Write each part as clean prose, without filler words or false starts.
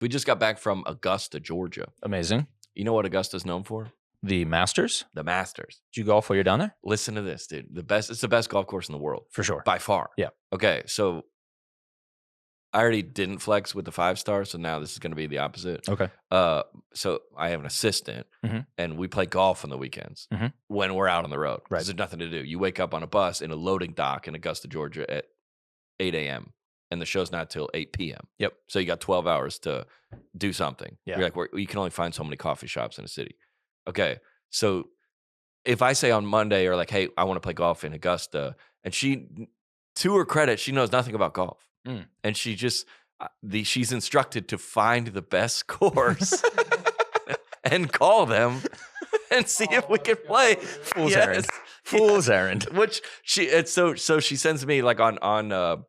We just got back from Augusta, Georgia. Amazing. You know what Augusta's known for? The Masters? The Masters. Did you golf while you're down there? Listen to this, dude. It's the best golf course in the world. For sure. By far. Yeah. Okay, so I already didn't flex with the 5-star, so now this is going to be the opposite. Okay. So I have an assistant, Mhm. and we play golf on the weekends Mhm. when we're out on the road. Right. There's nothing to do. You wake up on a bus in a loading dock in Augusta, Georgia at 8 a.m., and the show's not till 8 p.m. Yep. So you got 12 hours to do something. Yeah. You're like, you can only find so many coffee shops in a city. Okay, so if I say on Monday or like, hey, I want to play golf in Augusta, and she, to her credit, she knows nothing about golf. And she just, she's instructed to find the best course and call them and see if we can play. Fool's errand. Fool's errand. Which so she sends me like on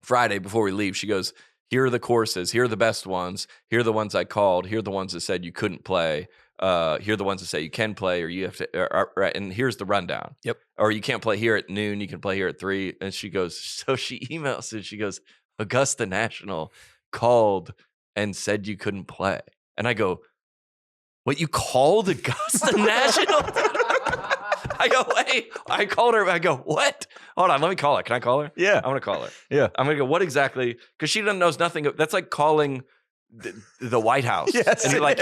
Friday before we leave. She goes, here are the courses. Here are the best ones. Here are the ones I called. Here are the ones that said you couldn't play. Here are the ones that say you can play or you have to, right. And here's the rundown. Yep. Or you can't play here at noon. You can play here at 3. And she goes, so she emails and she goes, Augusta National called and said you couldn't play. And I go, what, you called Augusta National? I go, wait, I called her. I go, what? Hold on, let me call her. Can I call her? Yeah. I'm going to call her. Yeah. I'm going to go, what exactly? Because she knows nothing. That's like calling the White House. Yes. And like,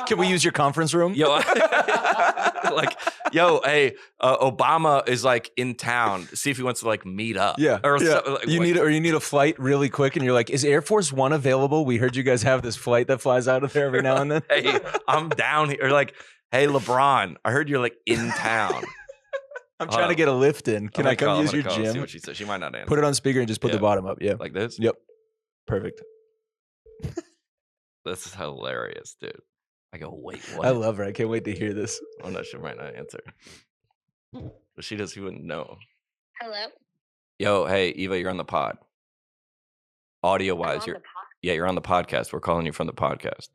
can we use your conference room? Yo, like, hey, Obama is like in town. See if he wants to like meet up. Yeah. Or yeah. Like, you need a flight really quick, and you're like, is Air Force One available? We heard you guys have this flight that flies out of there every now and then. Hey, I'm down here. Or like, hey, LeBron, I heard you're like in town. I'm trying to get a lift in. Can I come use your gym? See what she says. She might not answer. Put it on speaker and just put the bottom up. Yeah. Like this? Yep. Perfect. This is hilarious, dude. I go, wait, what? I love her. I can't wait to hear this. Oh no, she might not answer. But she wouldn't know. Hello? Yo, hey, Eva, you're on the pod. Audio wise, you're on the podcast. We're calling you from the podcast.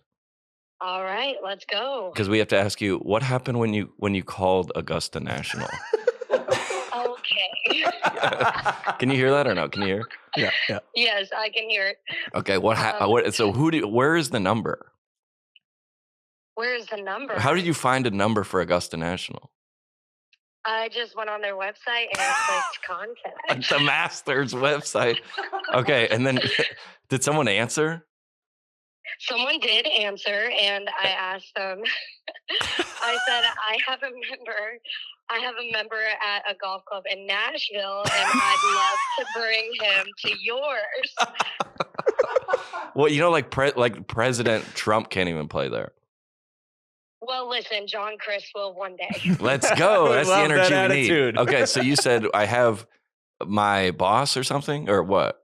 All right, let's go. Because we have to ask you, what happened when you called Augusta National? Okay. Can you hear that or no? Can you hear? Yeah. Yes, I can hear it. Okay, so where is the number? Where's the number? How did you find a number for Augusta National? I just went on their website and clicked contact. Like the Masters website. Okay, and then did someone answer? Someone did answer, and I asked them. I said, I have a member at a golf club in Nashville, and I'd love to bring him to yours. Well, like President Trump can't even play there. Well, listen, Crist will one day. Let's go. That's the energy we need. Attitude. Okay, so you said I have my boss or something, or what?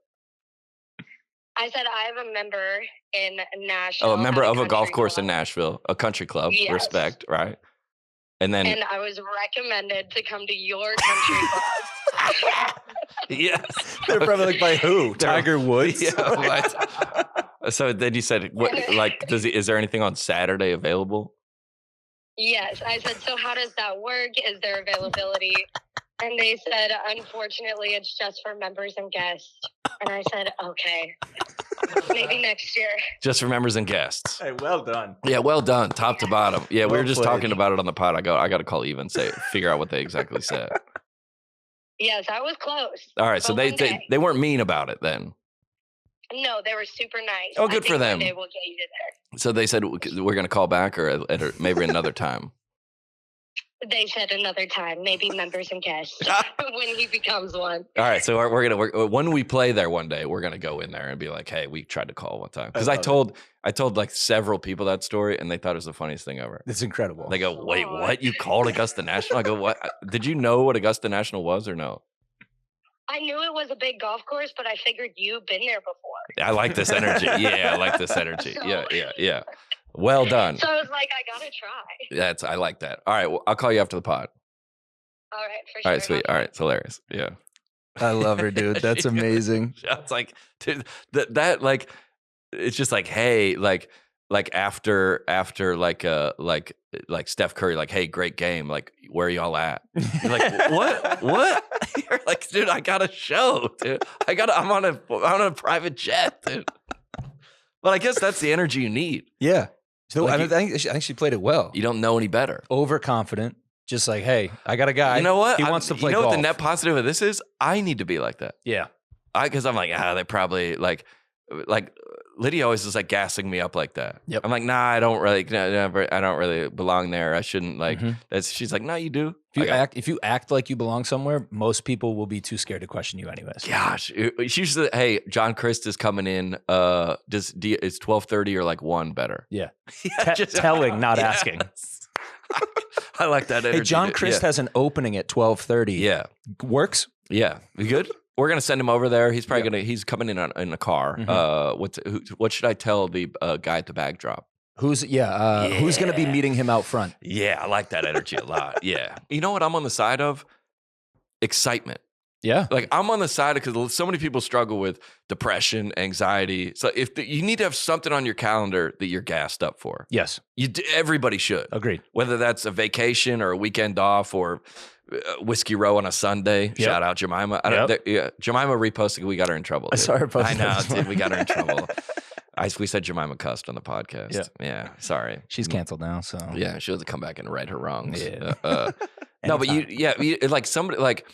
I said I have a member in Nashville. Oh, a member of a golf course in Nashville, a country club. Yes. Respect, right? And I was recommended to come to your country club. Yes. They're probably like, by who? Tiger Woods? Yeah. Right. So then you said, is there anything on Saturday available? Yes. I said, so how does that work? Is there availability? And they said, unfortunately, it's just for members and guests. And I said, okay, maybe next year. Just for members and guests. Hey, well done. Yeah, well done, top to bottom. Yeah, we Well were just played. talking about it on the pod. I got to call Eva and figure out what they exactly said. Yes, I was close. All right, so they weren't mean about it then. No, they were super nice. Oh, good for them. They will get you there. So they said we're going to call back or at maybe another time. They said another time, maybe members and guests when he becomes one. All right, so we're gonna when we play there one day, we're gonna go in there and be like, "Hey, we tried to call one time." Because I told like several people that story, and they thought it was the funniest thing ever. It's incredible. They go, "Wait, what? You called Augusta National?" I go, "What? Did you know what Augusta National was or no?" I knew it was a big golf course, but I figured you've been there before. I like this energy. Yeah, I like this energy. Yeah. Well done. So I was like, I gotta try. I like that. All right, well, I'll call you after the pod. All right, for sure. All right, sweet. All right, it's hilarious. Yeah. I love her, dude. That's amazing. It's like, dude, that like, it's just like, hey, like after like Steph Curry, like, hey, great game. Like, where are y'all at? You're like, what? You're like, dude, I got a show, dude. I'm on a private jet, dude. But I guess that's the energy you need. Yeah. So Like I think she played it well. You don't know any better. Overconfident. Just like, hey, I got a guy. You know what? He wants to play You know golf. what the net positive of this is? I need to be like that. Yeah. Because I'm like, they probably like Lydia always is like gassing me up like that. Yep. I'm like, nah, I don't really belong there. I shouldn't like. She's like, no, you do. If you act like you belong somewhere, most people will be too scared to question you anyways. Gosh, she said, hey, John Crist is coming in. Is 12:30 or like 1 better? Yeah. Telling, not asking. I like that energy. Hey, John Crist has an opening at 12:30. Yeah. Works? Yeah. You good? We're gonna send him over there. He's probably he's coming in a car. What should I tell the guy at the bag drop? Who's gonna be meeting him out front? Yeah, I like that energy a lot. Yeah. You know what I'm on the side of? Excitement. Yeah. Like I'm on the side because so many people struggle with depression, anxiety. So you need to have something on your calendar that you're gassed up for. Yes. Everybody should. Agreed. Whether that's a vacation or a weekend off or Whiskey Row on a Sunday. Yep. Shout out Jemima. Jemima reposted. We got her in trouble. I saw her post. I know, dude. We got her in trouble. We said Jemima cussed on the podcast. Yeah. Sorry. She's canceled now. So yeah, she doesn't come back and right her wrongs. Yeah. No, but like somebody like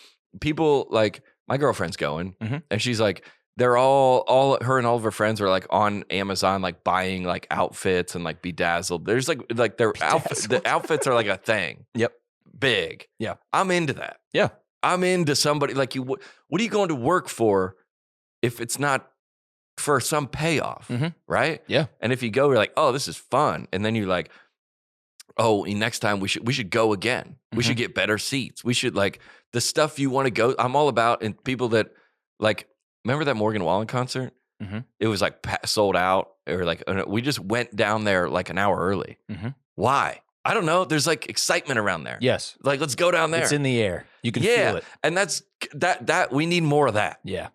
people like my girlfriend's going and she's like they're all her and all of her friends are like on Amazon like buying like outfits and like bedazzled. There's like their outfits. The outfits are like a thing. Yep. Big. Yeah. I'm into that. Yeah. I'm into somebody like you. What are you going to work for if it's not for some payoff, right? Yeah. And if you go, you're like, oh, this is fun. And then you're like, oh, next time we should go again. We should get better seats. We should like the stuff you want to go. I'm all about and people that like, remember that Morgan Wallen concert? It was like sold out or like, we just went down there like an hour early. Why? I don't know. There's like excitement around there. Yes. Like, let's go down there. It's in the air. You can feel it. And that's that we need more of that. Yeah.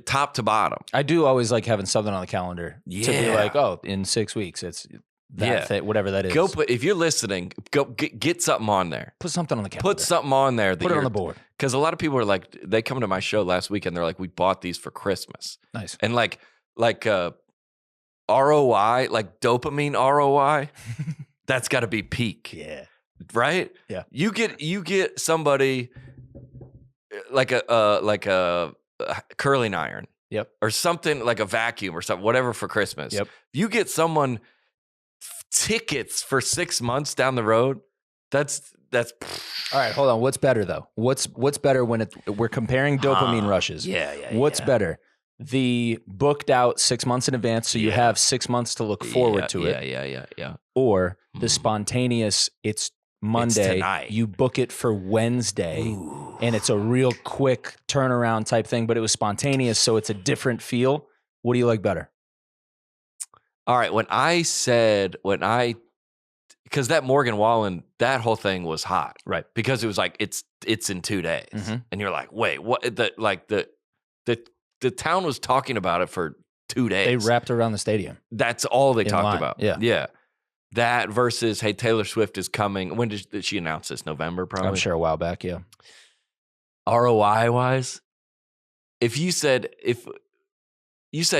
Top to bottom. I do always like having something on the calendar to be like, oh, in 6 weeks, it's that thing, whatever that is. If you're listening, go get something on there. Put something on the calendar. Put something on there. Put it on the board. Because a lot of people are like, they come to my show last week and they're like, we bought these for Christmas. Nice. And like ROI, like dopamine ROI, that's got to be peak. Yeah. Right? Yeah. You get somebody like a curling iron. Yep. Or something like a vacuum or something, whatever for Christmas. Yep. You get someone tickets for 6 months down the road. That's all right. Hold on. What's better though? What's better when we're comparing dopamine rushes? Yeah. What's better? The booked out 6 months in advance, so you have 6 months to look forward to it. Yeah. Or the spontaneous, it's Monday, tonight. You book it for Wednesday, and it's a real quick turnaround type thing, but it was spontaneous, so it's a different feel. What do you like better? All right, because that Morgan Wallen, that whole thing was hot, right? Because it was like it's in 2 days, and you're like, wait, what? The town was talking about it for 2 days. They wrapped around the stadium. That's all they talked about. Yeah. That versus, hey, Taylor Swift is coming. When did she announce this? November, probably. I'm sure a while back. Yeah. ROI wise, if you said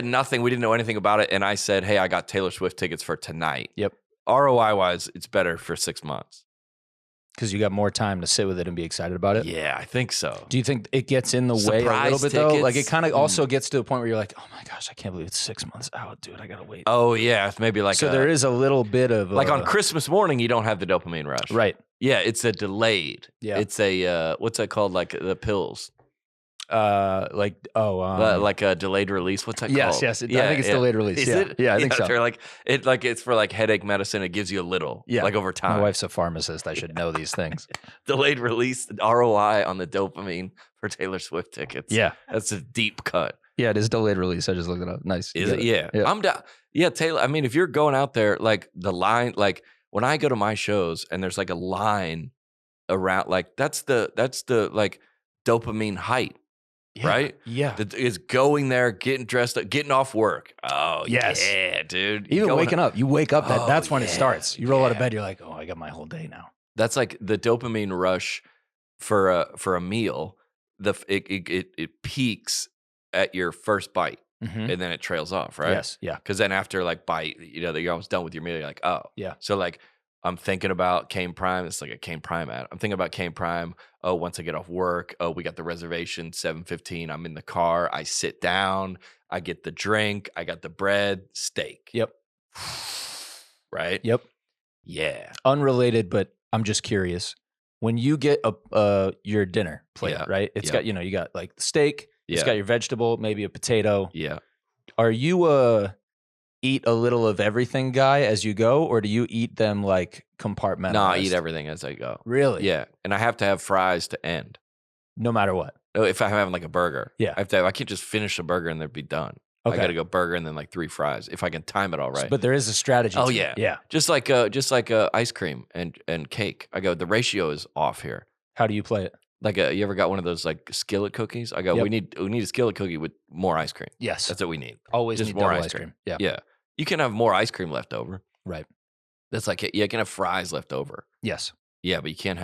nothing, we didn't know anything about it, and I said, hey, I got Taylor Swift tickets for tonight. Yep. ROI wise, it's better for 6 months. Because you got more time to sit with it and be excited about it? Yeah, I think so. Do you think it gets in the way a little bit, though? Like, it kind of also gets to a point where you're like, oh, my gosh, I can't believe it's 6 months out, dude. I got to wait. Oh, yeah. It's maybe like there is a little bit of... Like on Christmas morning, you don't have the dopamine rush. Right. Yeah, it's a delayed. Yeah. It's a... what's that called? Like the pills. Like a delayed release. What's that called? Yes. I think it's delayed release. Is it? Yeah, I think so. They're it's for like headache medicine. It gives you a little, like over time. My wife's a pharmacist. I should know these things. Delayed release ROI on the dopamine for Taylor Swift tickets. Yeah, that's a deep cut. Yeah, it is delayed release. I just looked it up. Nice. Is it? Yeah. I'm down. Yeah, Taylor. I mean, if you're going out there, like the line, like when I go to my shows and there's like a line around, like that's the like dopamine height. Yeah, right? Yeah. Is going there, getting dressed up, getting off work. Oh, yes. Yeah, dude. Even waking up. You wake up, that's when it starts. You roll out of bed, you're like, oh, I got my whole day now. That's like the dopamine rush for a meal. It peaks at your first bite. Mhm. and then it trails off, right? Yes. Yeah. Because then after like you're almost done with your meal. You're like, oh, Yeah. So like I'm thinking about Kane Prime. It's like a Kane Prime ad. I'm thinking about Kane Prime. Oh, once I get off work, oh, we got the reservation 7:15. I'm in the car. I sit down. I get the drink. I got the bread, steak. Yep. Right. Yep. Yeah. Unrelated, but I'm just curious. When you get your dinner plate, Yeah. right? It's Yeah. got, you got like the steak, it's Yeah. got your vegetable, maybe a potato. Yeah. Are you eat a little of everything guy as you go, or do you eat them like compartmentalized? No, I eat everything as I go. Really? Yeah. And I have to have fries to end. No matter what. Oh, if I'm having like a burger. Yeah. I can't just finish a burger and then be done. Okay. I got to go burger and then like 3 fries if I can time it all right. But there is a strategy. Oh, to yeah. it. Yeah. Just like ice cream and cake. I go, the ratio is off here. How do you play it? Like you ever got one of those like skillet cookies? I go, Yep. we need a skillet cookie with more ice cream. Yes. That's what we need. Always Just need more double ice cream. Yeah. Yeah. You can have more ice cream left over. Right. That's like, yeah, you can have fries left over. Yes. Yeah, but you can't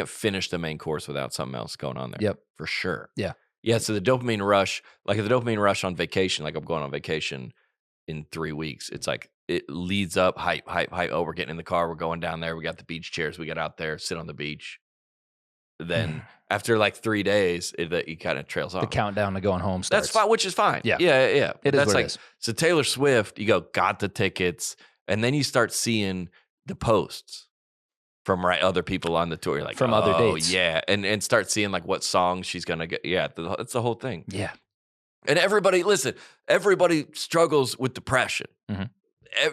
finish the main course without something else going on there. Yep. For sure. Yeah. Yeah. So the dopamine rush, like the dopamine rush on vacation, like I'm going on vacation in 3 weeks. It's like it leads up, hype. Oh, we're getting in the car. We're going down there. We got the beach chairs. We get out there, sit on the beach. Then after like 3 days, it kind of trails off. The countdown to going home starts. That's fine, which is fine. Yeah. Yeah. It is That's what like, it is. So Taylor Swift, you go, got the tickets, and then you start seeing the posts from other people on the tour. You're like, From other dates. Yeah. And start seeing like what songs she's going to get. Yeah. That's the whole thing. Yeah. And everybody struggles with depression. Mhm.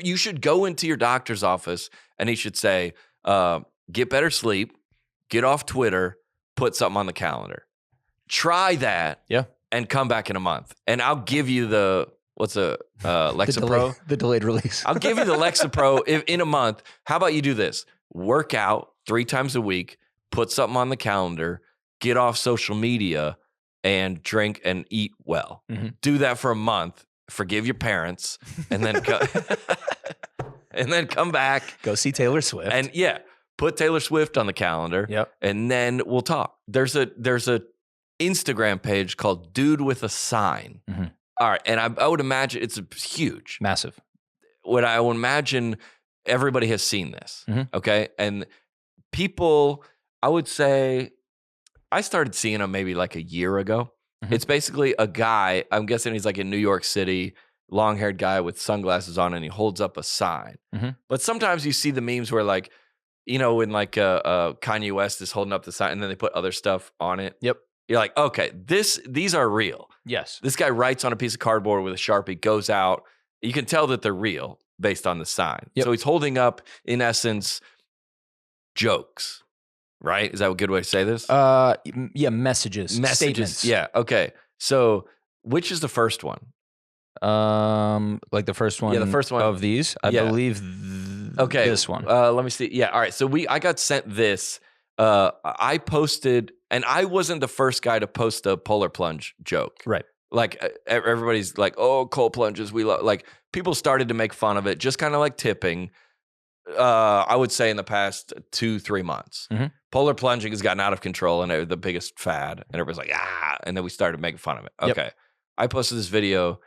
You should go into your doctor's office and he should say, get better sleep, get off Twitter, put something on the calendar. Try that. Yeah. And come back in a month. And I'll give you Lexapro? The delayed release. I'll give you the Lexapro in a month. How about you do this? Work out 3 times a week, put something on the calendar, get off social media, and drink and eat well. Mm-hmm. Do that for a month. Forgive your parents, and then and then come back. Go see Taylor Swift. And yeah, put Taylor Swift on the calendar. Yep. And then we'll talk. There's a Instagram page called Dude with a Sign. Mm-hmm. All right, and I would imagine it's huge. Massive. What I would imagine everybody has seen this. Mm-hmm. Okay. And people, I would say, I started seeing him maybe like a year ago. Mhm. It's basically a guy, I'm guessing he's like in New York City, long-haired guy with sunglasses on, and he holds up a sign. Mhm. But sometimes you see the memes where like, when like Kanye West is holding up the sign and then they put other stuff on it. Yep. You're like, okay, these are real. Yes. This guy writes on a piece of cardboard with a Sharpie, goes out. You can tell that they're real based on the sign. Yep. So he's holding up, in essence, jokes. Right? Is that a good way to say this? Yeah, messages, statements. Yeah. Okay. So which is the first one? Like the first one. Yeah, the first one. of these. I Yeah. believe. Okay. This one. Let me see. Yeah. All right. So I got sent this. I posted, and I wasn't the first guy to post a polar plunge joke. Right. Like everybody's like, oh, cold plunges. We love. Like people started to make fun of it, just kind of like tipping. I would say in the past 2-3 months, Mhm. polar plunging has gotten out of control and they're the biggest fad. And everybody's like, and then we started making fun of it. Yep. Okay. I posted this video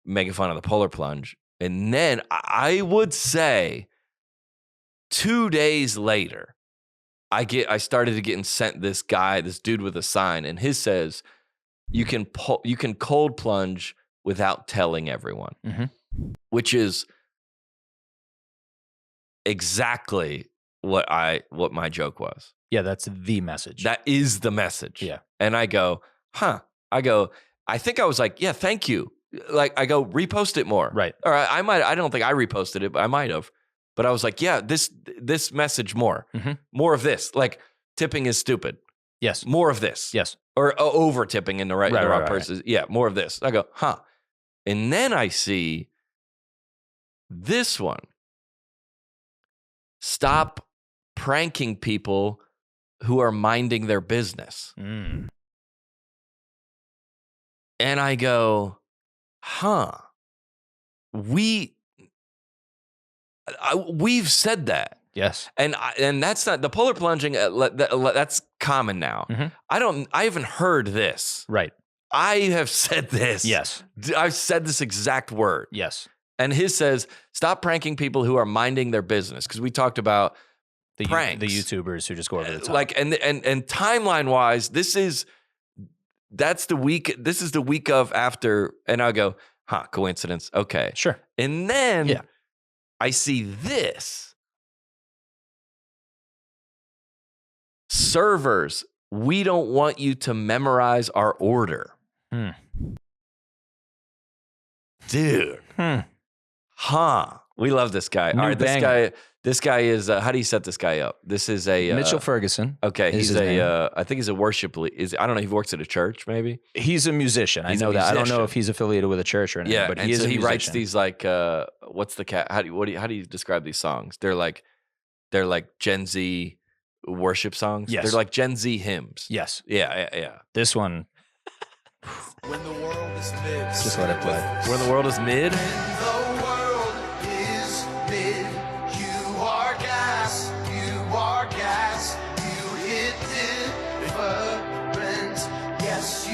making fun of the polar plunge. And then I would say 2 days later, I started to getting sent this dude with a sign, and his says, you can cold plunge without telling everyone, Mhm. which is exactly what my joke was. Yeah, that's the message. That is the message. Yeah. And I go, I think I was like, yeah, thank you. Like I go, repost it more. Right. Or I don't think I reposted it, but I might have. But I was like, yeah, this message more. Mhm. More of this. Like tipping is stupid. Yes. More of this. Yes. Or over tipping in the right Right. person. Yeah, more of this. I go, And then I see this one. Stop pranking people who are minding their business. Mm. And I go, we've said that. Yes. And that's not the polar plunging. That's common now. Mhm. I haven't heard this. Right. I have said this. Yes. I've said this exact word. Yes. And his says, stop pranking people who are minding their business. Because we talked about The pranks. the YouTubers who just go over the top. Like, and timeline wise, this is the week of after, and I go, coincidence. Okay. Sure. And then Yeah. I see this. Servers, we don't want you to memorize our order. Dude. We love this guy. New All right, banger. this guy is, how do you set this guy up? This is a Mitchell Ferguson. Okay, is he's his name. I think he's a worship leader. I don't know, he works at a church maybe. He's a musician. He's I a know that. I don't know musician. if he's affiliated with a church or anything, Yeah, but and he is so a he musician. writes these like what's the cat? How do you describe these songs? They're like Gen Z worship songs. Yes. They're like Gen Z hymns. Yes. Yeah. This one, When the world is mid, just let it play. When the world is mid. when the world is mid, you are gas, you hit different. Yes,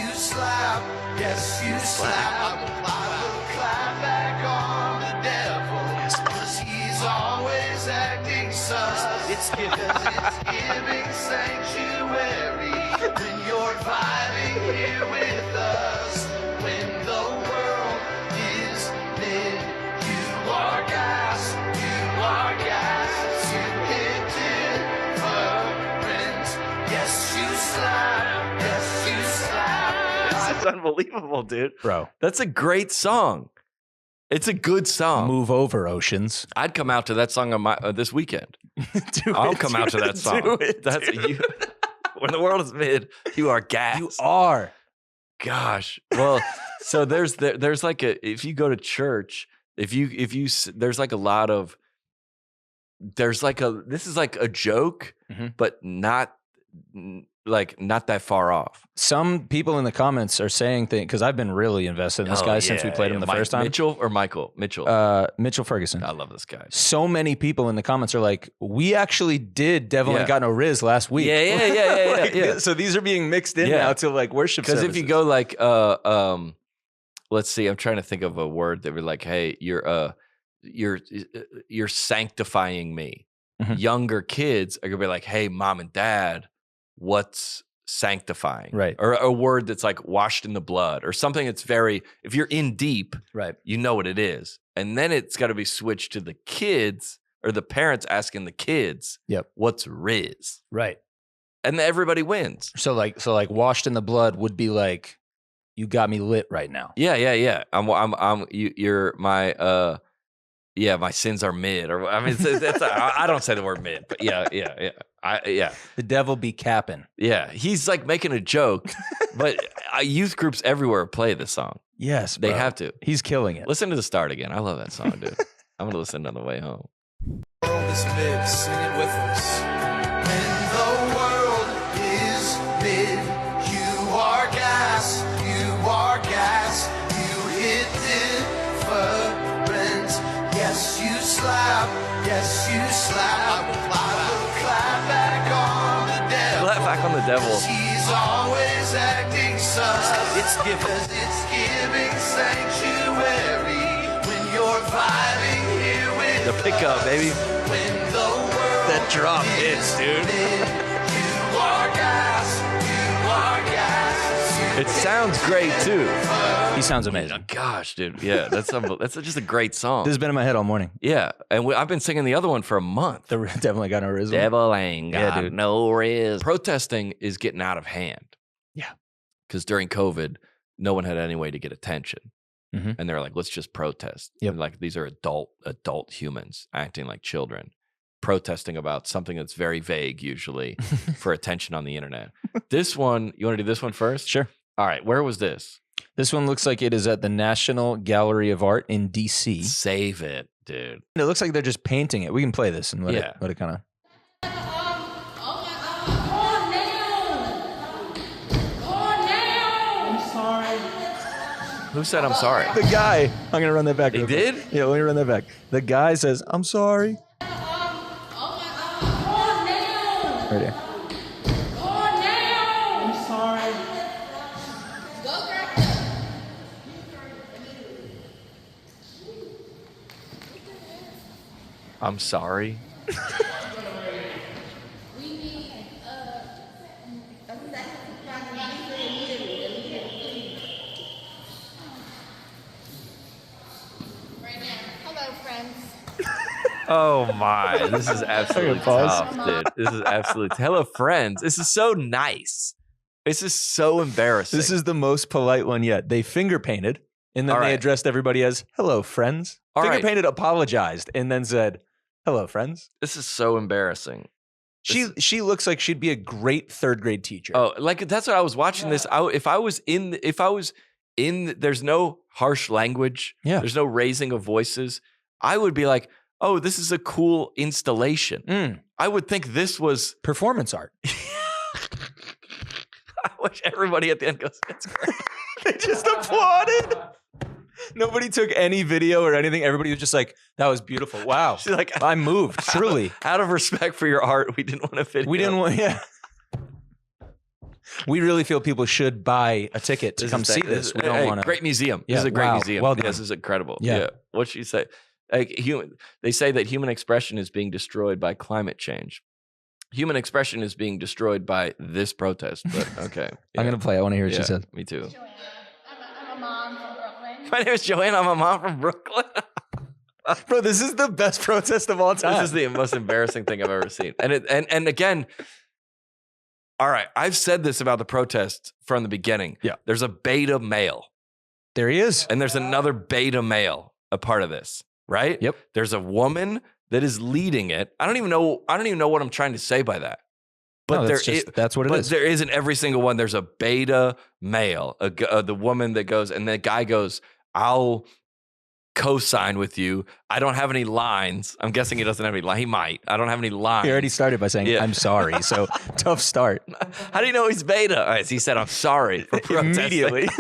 you slap, I will clap back on the devil, 'cause he's always acting sus. It's giving sanctuary when you're vibing here with us. When the world is mid, you are gas, you hit different. Yes, you slap, This is unbelievable, dude. Bro, That's a great song. It's a good song. move over, Oceans. I'd come out to that song on my this weekend. I'll come out to that song. Do it, That's dude. you. When the world is mid, you are gas. You are. Gosh. Well, so there's like if you go to church, there's like a lot of this is like a joke, Mhm. but not that far off. Some people in the comments are saying things because I've been really invested in this guy since we played him the first time. Mitchell or Michael? Mitchell. Mitchell Ferguson. I love this guy. So many people in the comments are like, we actually did Devil Yeah. Ain't Got No Riz last week. Yeah. Like, yeah. So these are being mixed in Yeah. now to like worship Because if you services. go like let's see, I'm trying to think of a word that would like, hey, you're sanctifying me. Mhm. Younger kids are gonna be like, hey, mom and dad, what's sanctifying? Right. Or a word that's like washed in the blood or something that's very, if you're in deep, Right. you know what it is. And then it's got to be switched to the kids or the parents asking the kids, Yep. what's Riz? Right. And everybody wins. So like washed in the blood would be like, you got me lit right now. Yeah. You're my my sins are mid, or I mean, I don't say the word mid, but yeah. The devil be capping. Yeah, he's like making a joke, but youth groups everywhere play this song. Yes, They bro. have to. He's killing it. Listen to the start again. I love that song, dude. I'm gonna listen on the way home. world is mid, sing it with us. When the world is mid, you are gas, you hit different. Yes, you slap, I will clap back on the devil. Clap back on the devil. He's always acting sus. It's giving sanctuary when you're vibing here with The pickup, baby. when the world That drop hits, dude. you are gas, It sounds great too. He sounds Oh, amazing. gosh, dude. Yeah, that's just a great song. This has been in my head all morning. Yeah, and I've been singing the other one for a month. The devil ain't got no riz. Devil ain't Yeah, got dude. no riz. Protesting is getting out of hand. Yeah. Because during COVID, no one had any way to get attention. Mhm. And they're like, let's just protest. Yep. And like, these are adult humans acting like children, protesting about something that's very vague, usually, for attention on the internet. This one, you want to do this one first? Sure. All right. Where was this? This one looks like it is at the National Gallery of Art in DC. Save it, dude. It looks like they're just painting it. We can play this and let Yeah. it kind of. Who said I'm sorry? The guy. I'm gonna run that back. He real quick. did? Yeah, let me run that back. The guy says, "I'm sorry." Right here. I'm sorry. Hello, friends. Oh my, this is absolutely tough, dude. This is absolutely hello, friends. This is so nice. This is so embarrassing. This is the most polite one yet. They finger painted, and then All they right. addressed everybody as "Hello, friends." All Finger right. painted, apologized, and then said, "Hello, friends." This is so embarrassing. She looks like she'd be a great third grade teacher. Oh, like that's what I was watching this. If I was in, there's no harsh language. Yeah. There's no raising of voices. I would be like, oh, this is a cool installation. I would think this was. Performance art. I wish everybody at the end goes, it's great. They just applauded. Nobody took any video or anything. Everybody was just like, that was beautiful. Wow. She's like, I'm moved, truly. Out of respect for your art, we didn't want a video. We didn't want, yeah. We really feel people should buy a ticket to come see this. We don't want to. Great museum. Yeah, This is a great wow. museum. Well done. This is incredible. Yeah. What'd she say? Like they say that human expression is being destroyed by climate change. Human expression is being destroyed by this protest. But okay. I'm going to play. I want to hear what she Yeah, said. Me too. Joanna. I'm a mom from Brooklyn. My name is Joanna. I'm a mom from Brooklyn. Bro, this is the best protest of all time. This is the most embarrassing thing I've ever seen. And again, all right, I've said this about the protest from the beginning. Yeah. There's a beta male, There he is. and there's another beta male a part of this, right? Yep. There's a woman that is leading it. I don't even know what I'm trying to say by that. But No, that's what it is. There is in every single one. There's a beta male, the woman that goes, and the guy goes, "I'll co-sign with you. I don't have any lines." I'm guessing he doesn't have any lines. He might. I don't have any lines. He already started by saying, Yeah. I'm sorry. So tough start. How do you know he's beta? All right, so he said, "I'm sorry for protesting." Immediately.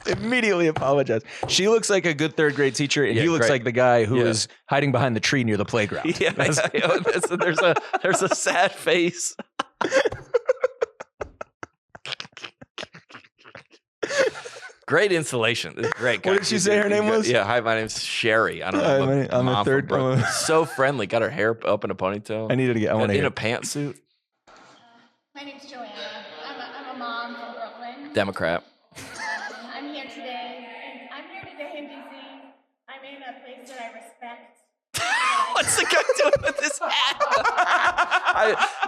Immediately apologize. She looks like a good third grade teacher, and Yeah, he looks great. like the guy who Yeah. is hiding behind the tree near the playground. Yeah, there's a sad face. Great installation. This is great. What did she say her name was? Yeah, hi, my name's Sherry. I don't Hi, know. I'm a mom from third- Brooklyn. I'm a- So friendly. Got her hair up in a ponytail. I want to in hear a it. pantsuit. My name's Joanna. I'm a mom from Brooklyn. Democrat. I'm here today. In DC. I'm in a place that I respect. What's the guy doing with his hat?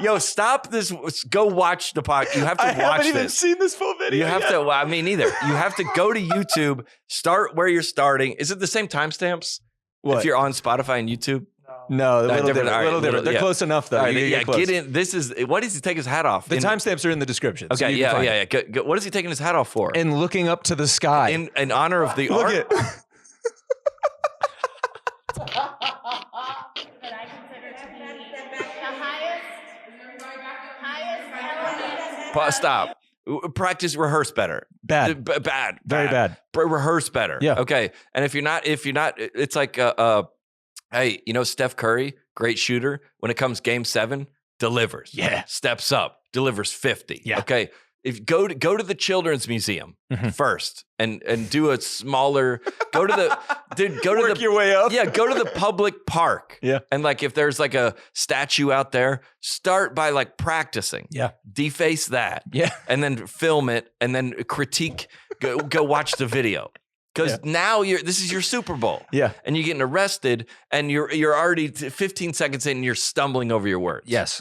Yo, stop this. Go watch the podcast. You have to I watch haven't even this. seen this full video. You have yet. to. Well, I mean, neither. You have to go to YouTube. Start where you're starting. Is it the same timestamps? What? If you're on Spotify and YouTube. No, a little different. different. All right, little different. They're yeah. close enough, though. All right, You yeah, get close. get in. This is. What does he take his hat off? The In- timestamps are in the description. so Okay, you can yeah. find it. What is he taking his hat off for? And looking up to the sky. In honor of the Look art. at. That I consider to be the highest element. Stop. Practice. Rehearse better. Bad. Bad. Very bad. Rehearse better. Yeah. Okay. And if you're not, it's like, hey, you know, Steph Curry, great shooter. When it comes game 7, delivers. Yeah. Steps up, delivers 50. Yeah. Okay. If go to the Children's Museum Mhm. first and do a smaller, go to Work the your way up. yeah, go to the public park. Yeah. And like if there's like a statue out there, start by like practicing. Yeah. Deface that. Yeah. And then film it and then critique, go watch the video. Because now this is your Super Bowl. Yeah. And you're getting arrested and you're already 15 seconds in and you're stumbling over your words. Yes.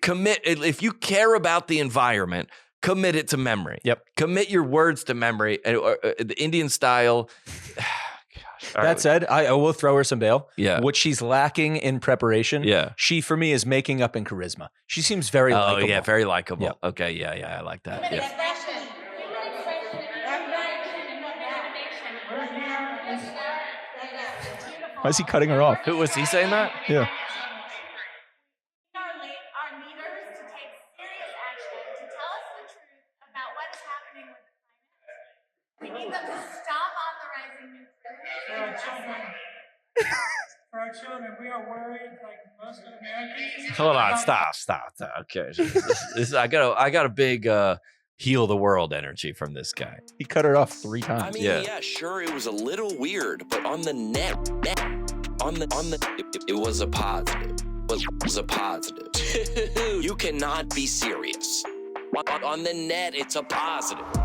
Commit, if you care about the environment, commit it to memory. Yep. Commit your words to memory. The Indian style. Gosh. All That right. said, I will throw her some bail. Yeah. What she's lacking in preparation, Yeah. she, for me, is making up in charisma. She seems very Oh, likable. yeah. Very likable. Yeah. Okay. Yeah. I like that. Human Yeah. expression. Human expression. Why is he cutting her off? Who was he saying that? Yeah. Our leaders to take serious action to tell us the truth about what is happening with the climate. We need them to stop authorizing nuclear. For our children, we are worried, like most of Americans. Hold on. Stop. Okay. I got a big heal the world energy from this guy. He cut her off 3 times. I mean, Yeah. yeah, sure, it was a little weird, but on the it was a positive. It was a positive. You cannot be serious. On the net, it's a positive.